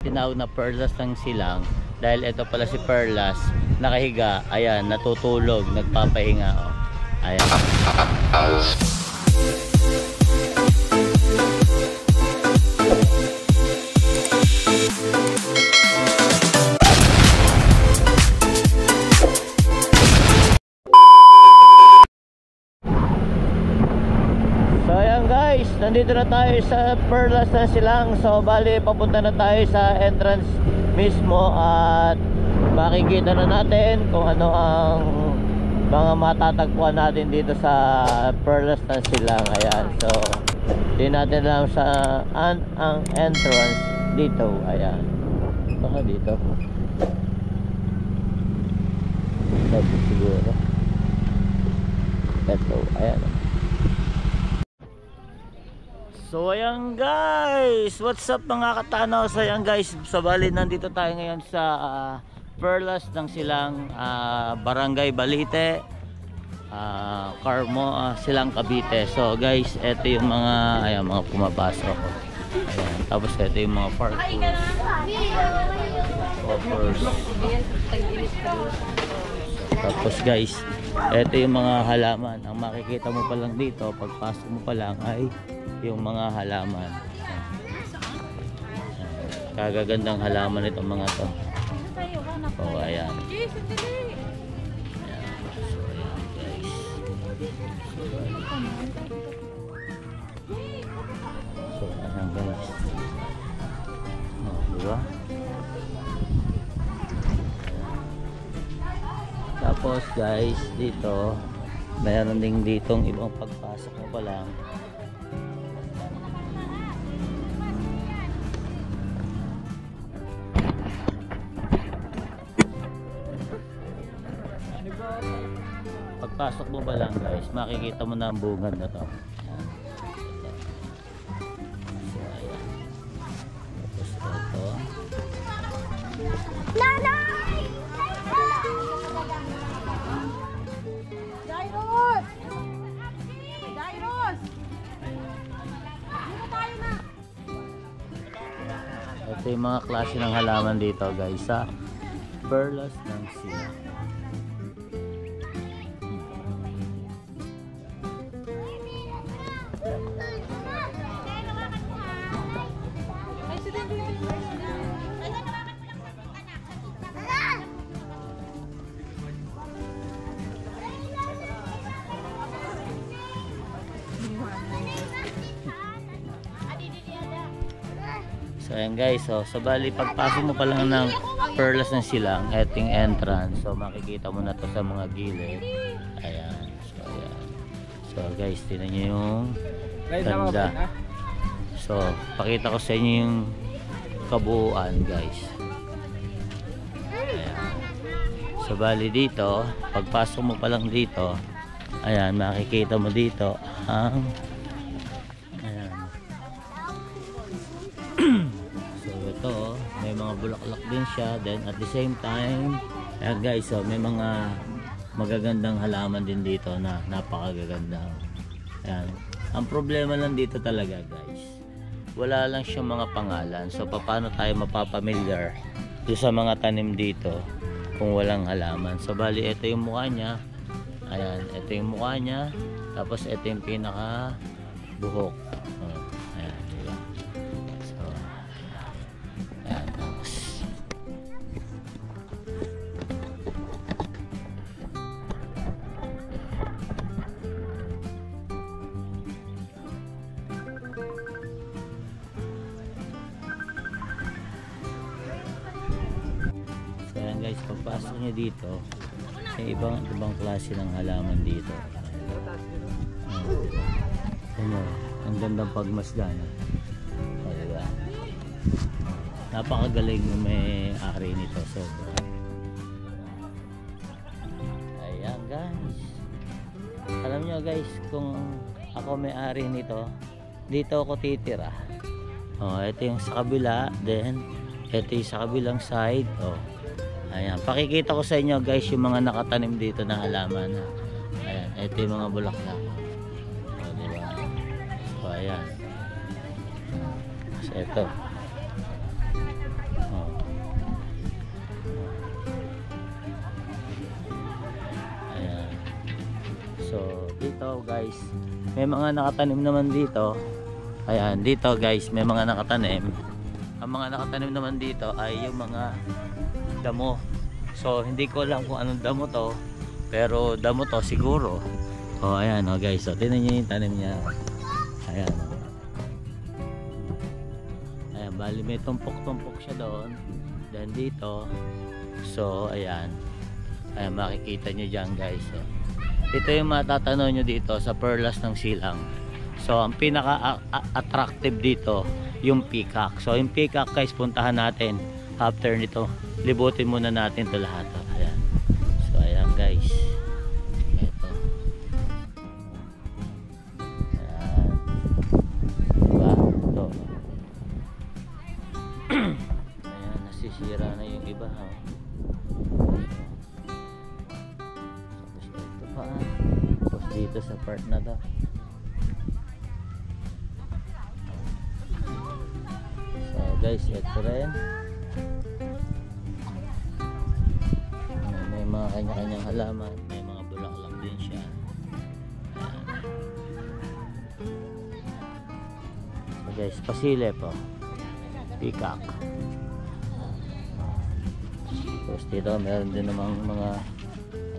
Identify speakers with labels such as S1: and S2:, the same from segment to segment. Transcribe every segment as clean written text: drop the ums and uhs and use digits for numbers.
S1: tinawag na Perlas ng Silang dahil ito pala si Perlas nakahiga, ayan, natutulog, nagpapahinga, oh. Ayan. Nandito na tayo sa Perlas ng Silang. So bali papunta na tayo sa entrance mismo at makikita na natin kung ano ang mga matatagpuan natin dito sa Perlas ng Silang. Ayan, so di natin lang sa ang entrance dito. Ayan, baka dito sabi siguro ito. Ayan. So ayan guys, what's up mga katanaw? So ayan guys, sa bali nandito tayo ngayon sa Perlas ng Silang, Barangay Balite, Silang Cavite. So guys, ito yung mga, ayan, mga pumapasok. Ayan, tapos ito yung mga parkour. Tapos guys, ito yung mga halaman. Ang makikita mo pa lang dito, pagpasok mo pa lang ay yung mga halaman. Kagagandang halaman itong mga to. Oh, ayan. Ayan. So, ayan guys. So, ayan guys. Oh, diba? Tapos guys, dito mayroon ding ditong ibang pagpasok mo pa lang. Pagpasok mo ba lang guys, makikita mo na ang bungad na to. Ayan. So, ayan. Tapos ito.
S2: Nanay! Jairus! Jairus! Dito tayo na!
S1: Ito yung mga klase ng halaman dito guys sa Perlas ng Silang. So ayan guys, so sa bali pagpasok mo pa lang ng Perlas ng Silang, eting entrance, so makikita mo na to sa mga gilid. Ayan, so ayan. So guys, tingnan nyo yung ganda. So pakita ko sa inyo yung kabuuan guys. Ayan. So bali dito, pagpasok mo pa lang dito, ayan, makikita mo dito ang ito, may mga bulaklak din siya, then at the same time, ayan guys, so may mga magagandang halaman din dito na napakagaganda. Ayan. Ang problema lang dito talaga guys, wala lang siyang mga pangalan. So paano tayo mapapamilyar doon sa mga tanim dito kung walang halaman? So bali ito yung mukha niya. Ayan, ito yung mukha niya. Tapos ito yung pinaka buhok. Ayan, diba? So ayan, tapos ayan guys, pagpasok nyo dito may ibang klase ng halaman dito. Ano, ang gandang pagmasdan. Diba? Napakagaling ng may-ari nito. So, ayan guys, alam nyo guys, kung ako may-ari nito, dito ako titira. Ito yung sa kabila, then ito yung sa kabilang side. Ayan, pakikita ko sa inyo guys yung mga nakatanim dito na halaman. Ayan, ito yung mga bulaklak. Diba? So ayan. So ito. So dito guys, may mga nakatanim naman dito. Ayan, dito guys, may mga nakatanim. Ang mga nakatanim naman dito ay yung mga damo. So hindi ko alam kung anong damo to, pero damo to siguro. Oh ayan oh guys, so tingnan niyo yung tanim niya. Ayan oh. Ayan, bali may tumpok-tumpok siya doon. Then dito, so ayan. Ayan, makikita nyo dyan guys. So, ito yung matatanaw nyo dito sa Perlas ng Silang. So ang pinaka-attractive dito yung peacock. So yung peacock guys, puntahan natin after nito. Libutin muna natin ito lahat. Ayan. So ayan guys. Ito. Ayan. Diba? Ito. Ayan, nasisira na yung iba. Ha? Tapos dito sa part na to. So guys, ito rin. May mga kanya-kanyang halaman. May mga bulaklak din siya. Ayan. So guys, pasile po. Peacock. Tapos dito meron din namang mga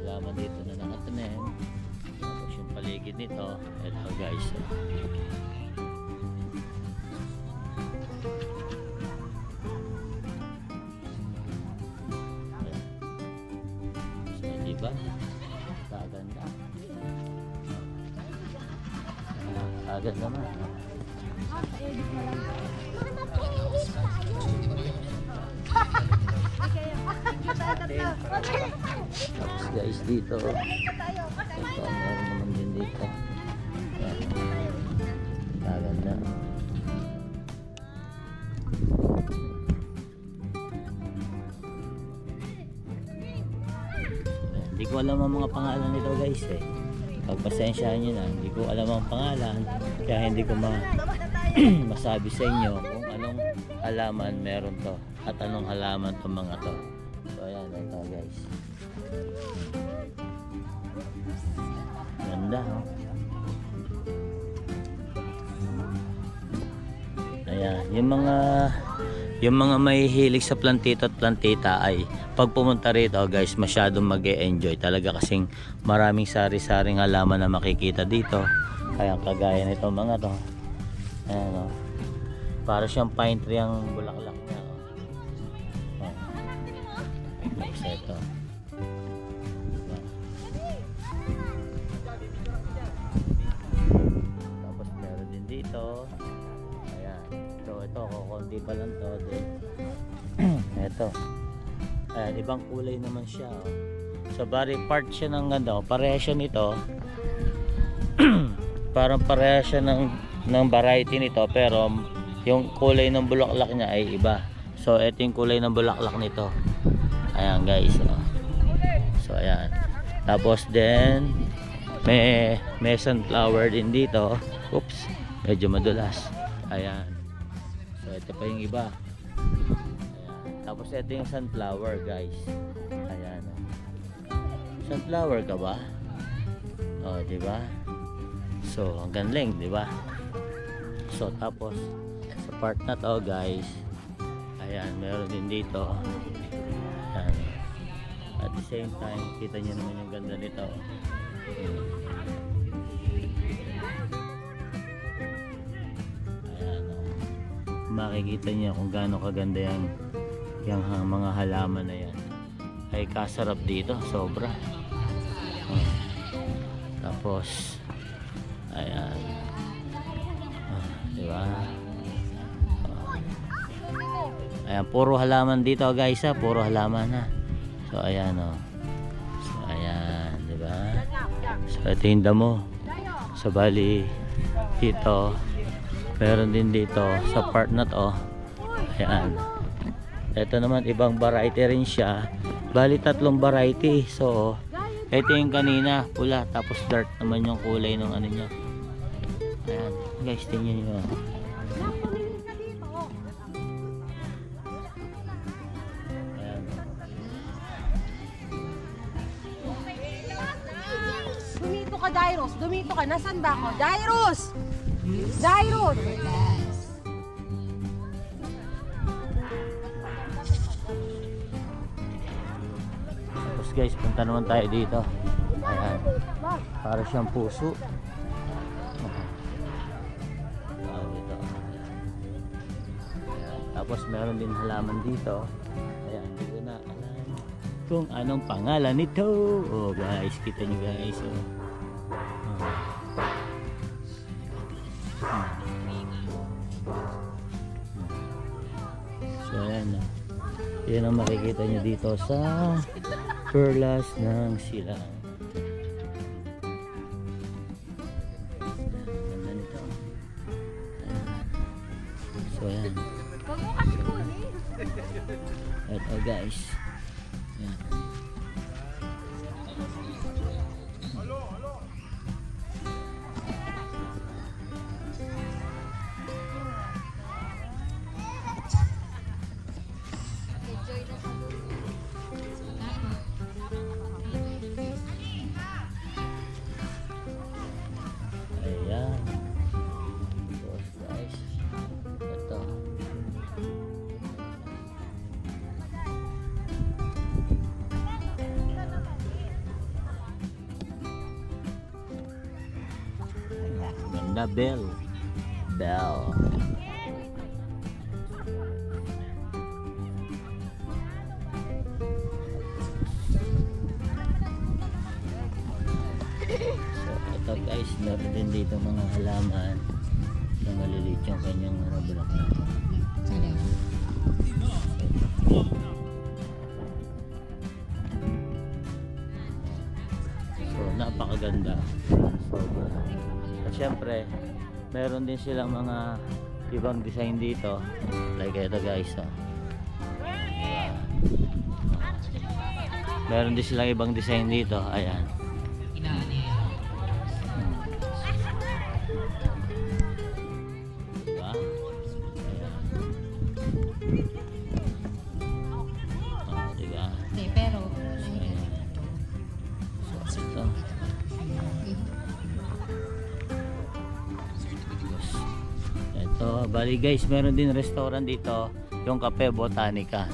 S1: halaman dito na nakatanim. Tapos yung paligid nito, ito guys. So diba? Kaganda. Kaganda naman. Tapos guys dito, ito meron naman din dito. Ayan. Kaganda. Hindi ko alam ang mga pangalan nito guys eh. Pagpasensyahan nyo na, hindi ko alam ang pangalan, kaya hindi ko masabi sa inyo kung anong halaman meron to at anong halaman to mga to. So ayan, ito guys. Ganda oh. Ayan, yung mga may hilig sa plantito at plantita ay pag pumunta rito guys, masyadong mag-e-enjoy talaga kasing maraming sari-saring halaman na makikita dito. Kaya kagaya nito mga to. Ayan oh. Para siyang pine tree ang bulaklak niya oh. Oh. Tapos ito. Tapos meron din dito. Ayan. So ito, kukunti pa lang to. Ito. Ayan, ibang kulay naman siya oh. So bari part siya ng ano, pareha siya nito. Parang pareha siya ng variety nito, pero yung kulay ng bulaklak niya ay iba. So ito yung kulay ng bulaklak nito. Ayan guys oh. So ayan. Tapos then may sunflower din dito. Oops, medyo madulas. Ayan. So ito pa yung iba. Ayan. Tapos ito yung sunflower guys. Ayan oh. Sunflower ka ba? Oh, di ba? So ang galing, di ba? So tapos sa part na to guys, ayan, meron din dito. Ayan. At the same time, kita nyo naman yung ganda nito. Ayan o. Makikita nyo kung gaano kaganda yung mga halaman na yan. Ay kasarap dito, sobra. Tapos ayan. Diba? Ayan, puro halaman dito guys ha, puro halaman ha. So ayan oh. So ayan, diba? So ito yung damo. So bali dito, meron din dito sa part na to. Ayan. Ito naman ibang variety rin siya. Bali 3 variety. So ito yung kanina, pula, tapos dark naman yung kulay ng ano niya. Ayan, guys, tingnan nyo. Ayan.
S2: Humito ka dahil Jairus, dumito ka. Nasaan ba ako? Jairus! Jairus!
S1: Tapos guys, punta naman tayo dito. Ayan. Para siyang puso. Dito. Ayan. Tapos meron din halaman dito. Ayan, hindi ko na alam kung anong pangalan nito. Oh guys, kita nyo guys. Oh. So ayan na. Yan ang makikita nyo dito sa Perlas ng Silang. Ganda nito. So ayan.
S2: Huwag mo kasi kunin.
S1: Ito guys. Ayan. Ayan. Tapos guys, ito. Ayan, ganda bell. Bell. So ito guys, meron din dito mga halaman na maliliit yung kanyang bulaklak. So napakaganda. Sobra. At syempre, meron din silang mga ibang design dito. Like ito guys. Oh. Meron din silang ibang design dito. Ayan. Diba? Ayan. Oh, diba?
S3: Pero
S1: Ayan. So ito. Ito, bali guys, meron din restaurant dito, yung Cafe Botanica.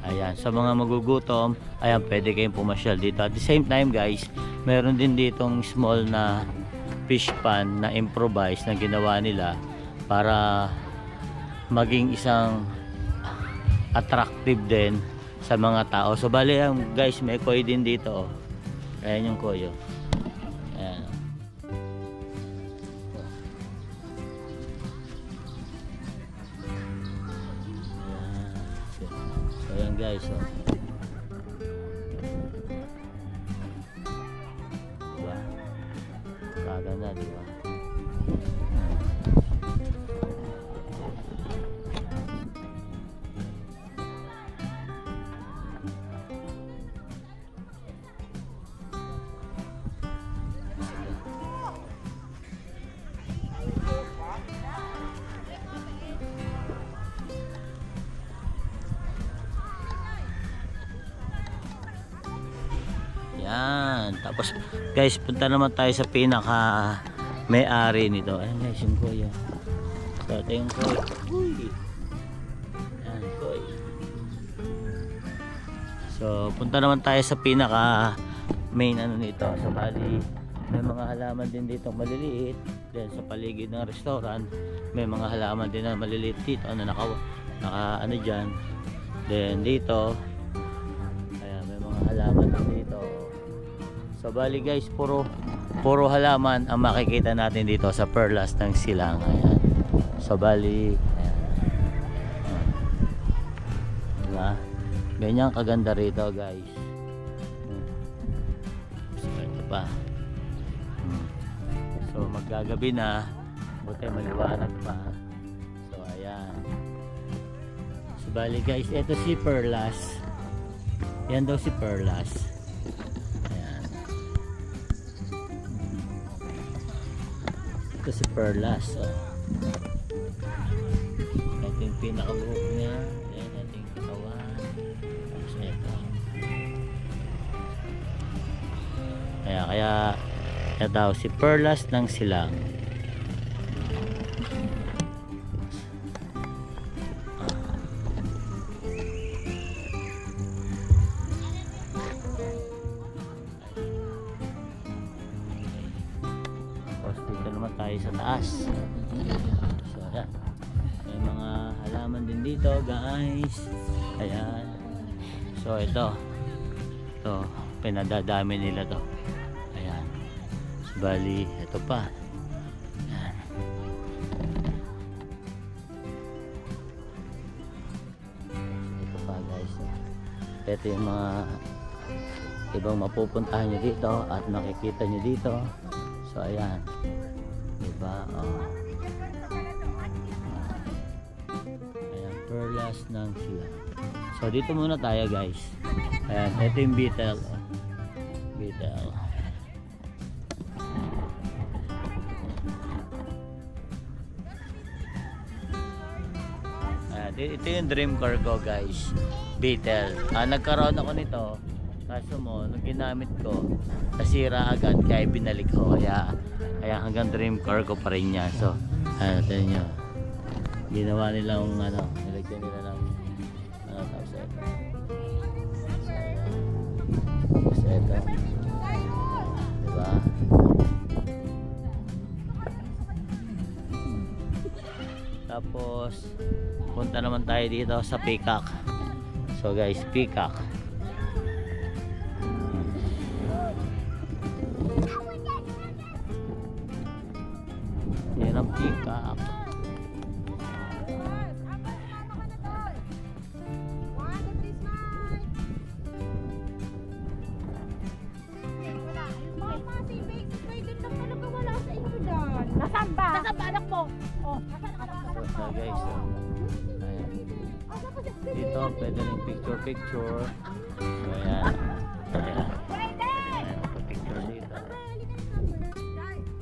S1: Ayan, sa mga magugutom, ayan, pwede kayong pumasyal dito. At the same time guys, meron din ditong small na fish pan na improvise na ginawa nila para maging isang attractive din sa mga tao. So bali guys, may koi din dito. Ayan yung koi. Ayan. So ayan guys. Diba? Kaganda, diba? Yan. Tapos guys, punta naman tayo sa pinaka may-ari nito. Ayan guys, yung koy. So ito yung koy. Uy. Yan, koy. So punta naman tayo sa pinaka main ano nito. So bali, may mga halaman din dito maliliit. Then sa paligid ng restaurant, may mga halaman din na maliliit dito na naka ano dyan. Then dito, ayan, may mga halaman din dito. So bali guys, puro halaman ang makikita natin dito sa Perlas ng Silang. Ayan. So bali, ayan. Diba? Ganyan kaganda rito guys. So ito pa. So maggagabi na, buti maliwanag pa. So ayan. So bali guys, ito si Perlas. Yan daw si Perlas. Ito si Perlas. Oh. Ito yung pinakabuhok niya. Ayan, ito yung katawan. Tapos ito. tinatawag si Perlas ng Silang. Tapos dito naman tayo sa taas. So ayan, may mga halaman din dito guys. Ayan, so ito pinadadami nila to. Ayan, so, bali ito pa. Ayan. Ito pa guys, ito yung mga ibang mapupuntahan nyo dito at makikita nyo dito. So ayan, diba? Ayan, Perlas ng Silang. So dito muna tayo guys. Ayan, ito yung beetle. Beetle. Ayan, ito yung dream car ko guys, beetle. Nagkaroon ako nito, kaso mo nung ginamit ko nasira agad kaya binalik ko, kaya hanggang dream car ko pa rin niya. So ito nyo, ginawa nilang nilagyan nila ng tapos ito, diba? Tapos punta naman tayo dito sa Peacock. So guys, Peacock. Yan ang Peacock.
S2: Nasaan ba? Nasaan ba anak mo? Oh, nasaan anak mo?
S1: So guys, ayan. Dito pwede rin picture. So ayan. Ayan. Ayan, picture dito.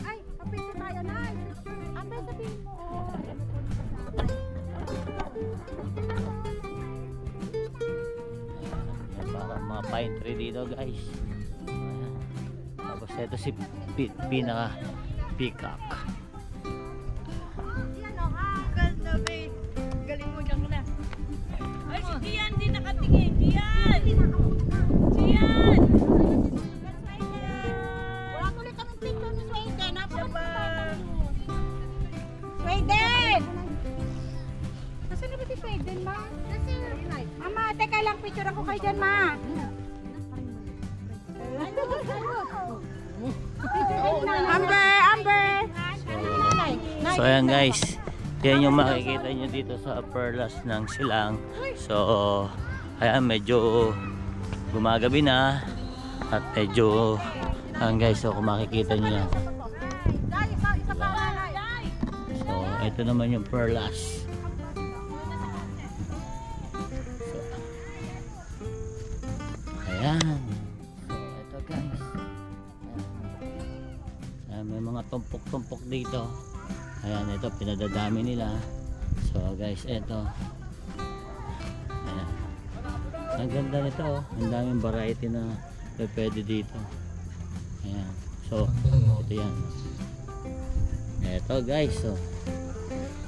S2: Ay, kapito tayo na. Ambe, sabihin mo.
S1: Ayan, parang mga pine tree dito guys. Ayan. Tapos ito si pinaka Peacock.
S2: Ganda, babe. Galing mo dyan na.
S3: Ay, si Gian din nakatingin. Gian! Gian!
S2: Wala tuloy kami picture ni Sweden. Sweden! Nasaan na ba si Sweden, ma? Mama, teka lang. Picture ako kayo dyan, ma. Amber!
S1: So ayan guys, yan yung makikita nyo dito sa Perlas ng Silang. So ayan, medyo gumagabi na at medyo guys, so kung makikita nyo yan. So ito naman yung Perlas. So, ayan. So ito guys, ayan, may mga tumpok-tumpok dito. Ayan, ito pinadadami nila. So guys, ito. Ayan. Ang ganda nito, oh. Ang daming variety na pwede dito. Ayan. So, ito yan. Ito guys, so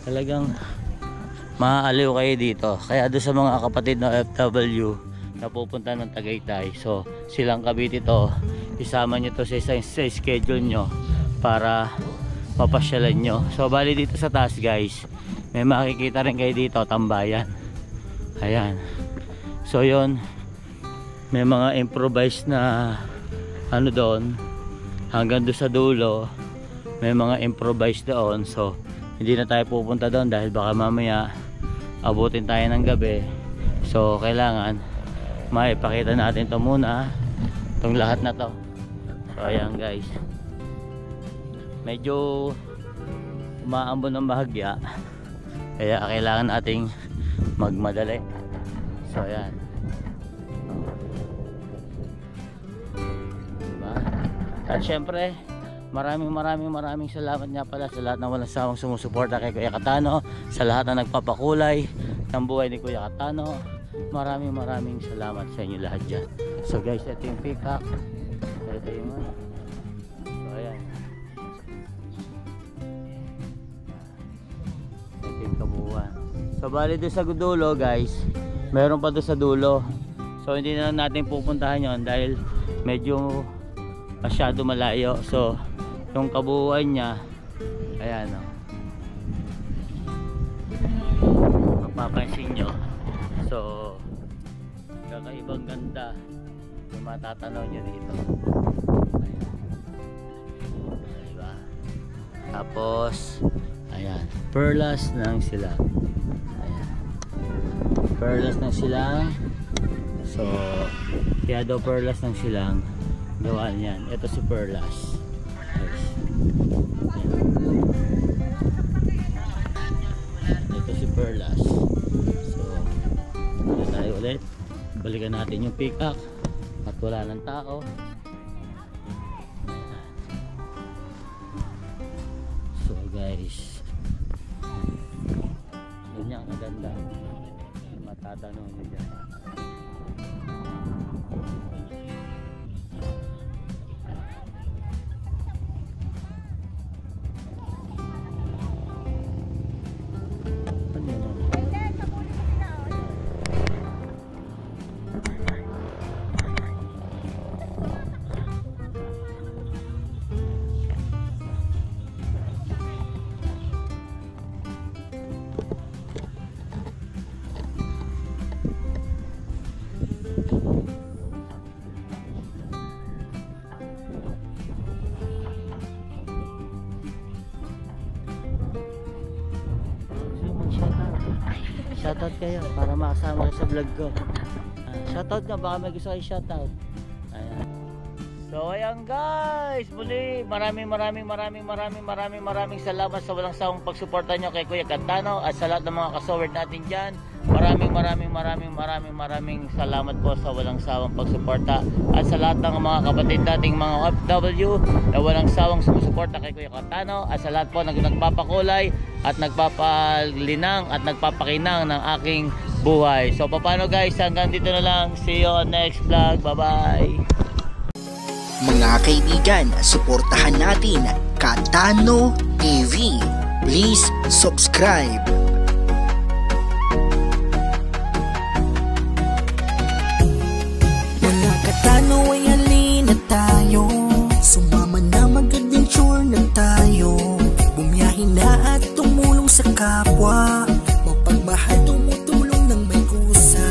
S1: talagang maaaliw kayo dito. Kaya doon sa mga kapatid na FW na pupunta ng Tagaytay, so Silang Cavite to, isama nyo to sa schedule nyo para mapasyalan nyo. So bali dito sa taas guys, may makikita rin kayo dito, tambayan. Ayan. So yun, may mga improvised na doon, hanggang doon sa dulo may mga improvised doon. So hindi na tayo pupunta doon dahil baka mamaya abutin tayo ng gabi. So kailangan maipakita natin to muna, itong lahat na to. So ayan guys, medyo umaambon ng bahagya, kaya kailangan nating magmadali. So ayan, diba? At syempre maraming salamat nga pala sa lahat ng walang sawang sumusuporta kay Kuya Katano, sa lahat na nagpapakulay ng buhay ni Kuya Katano. Maraming salamat sa inyo lahat dyan. So guys, ito yung Peacock, ito yung so ayan. So bali doon sa dulo guys, meron pa doon sa dulo. So hindi na natin pupuntahan yon dahil medyo masyado malayo. So yung kabuuan niya, ayan o, mapapansin nyo. So kakaibang ganda yung matatanaw nyo dito. Ayan. Diba? Tapos ayan, perlas ng silang. Ayan, perlas ng silang. So kaya daw perlas ng silang gawaan yan. Ito si perlas. Ito si perlas. So dito tayo ulit, balikan natin yung pick-up at wala ng tao. So guys, ganyan kaganda, matatanong nyo dyan. Shoutout kayo para makasama kayo sa vlog ko. Shoutout nga, baka may gusto kayo shoutout. Ayan. So ayan guys, muli maraming salamat sa walang sawang pagsuporta nyo kay Kuya Cantano at sa lahat ng mga kasowerd natin dyan. Maraming salamat po sa walang sawang pagsuporta at sa lahat ng mga kapatid nating mga OFW na walang sawang sumusuporta kay Kuya Cantano at sa lahat po na nagpapakulay at nagpapalinang at nagpapakinang ng aking buhay. So paano guys, hanggang dito na lang. See you on next vlog. Bye bye.
S4: Mga kaibigan, suportahan natin Cantano TV. Please subscribe. Mga Cantano ay halina tayo, sumama na mag-adventure na tayo. Bumiyahin na at tumulong sa kapwa, mapagmahal tumutulong ng may kusa.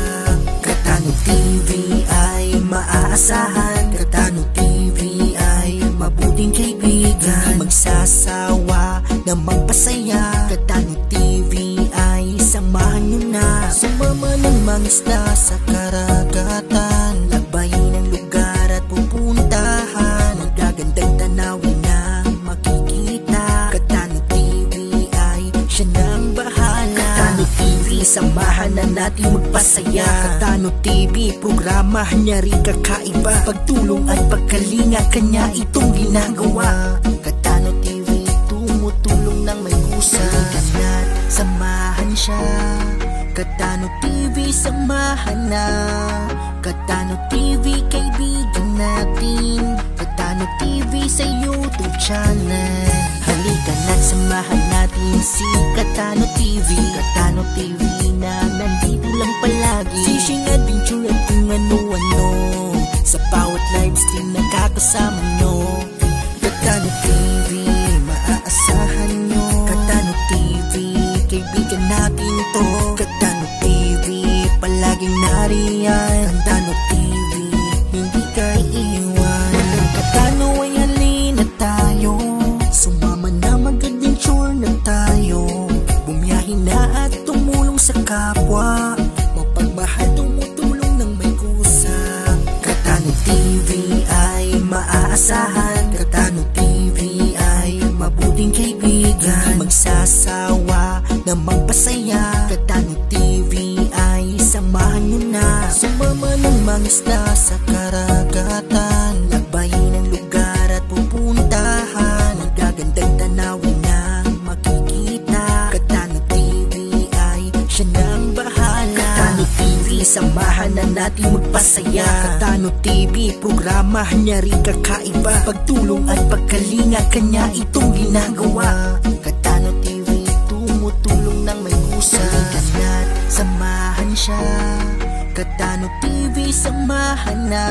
S4: Cantano TV ay maaasahan, Cantano TV ay mabuting kaibigan, magsasawa na magpasaya. Cantano TV ay samahan nyo na, sumama ng mga isda sa karagatan, labayin ang lugar at pupuntahan, magagandang tanawin na makikita. Cantano TV ay siya nang bahala. Cantano TV, samahan na natin magpasaya. Cantano TV, programa niya rin kakaiba, pagtulong at pagkalinga kanya itong ginagawa. Cantano TV, tumutulong ng may kusa, at samahan siya. Cantano TV, samahan na. Cantano TV, kaibigan natin. Cantano TV sa YouTube channel. Halika na't samahan natin si Cantano TV. Cantano TV na nandito lang palagi, fishing adventure at kung ano-ano, sa bawat live stream nakakasama nyo. Cantano TV, maaasahan nyo. Cantano TV, kaibigan natin ito. Cantano TV, palaging nariyan. Cantano TV, hindi ka iiwan. Walang Cantano ay halina tayo, sumama na mag-adventure na tayo. Bumiyahin na at tumulong sa kapwa, mapagmahal tumutulong ng may kusa. Cantano TV ay maaasahan, Cantano TV ay mabuting kaibigan, magsasawa na magpasaya. Cantano TV ay samahan nyo na, sumama ng mga isda sa karagatan, labayin ang lugar at pupuntahan, magagandang tanawin na makikita. Cantano TV ay siya nang bahala. Cantano TV, samahan na natin magpasaya. Cantano TV, programa niya rin kakaiba, pagtulong at pagkalinga kanya itong ginagawa. Cantano TV, tumutulong ng may kusa. siya. Katano TV, samahan na.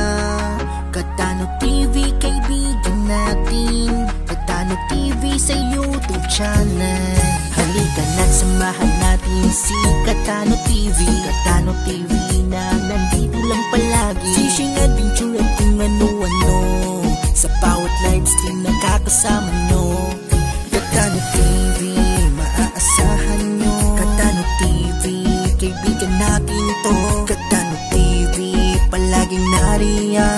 S4: Katano TV, kaibigan natin. Katano TV sa YouTube channel. Halika na't samahan natin si Katano TV. Katano TV na nandito lang palagi. Fishing adventure at kung ano-ano. Sa bawat live stream nakakasama nyo. Katano TV, maaasahan nyo. Katano TV, kaibigan natin ito. Katano TV, palaging nariyan.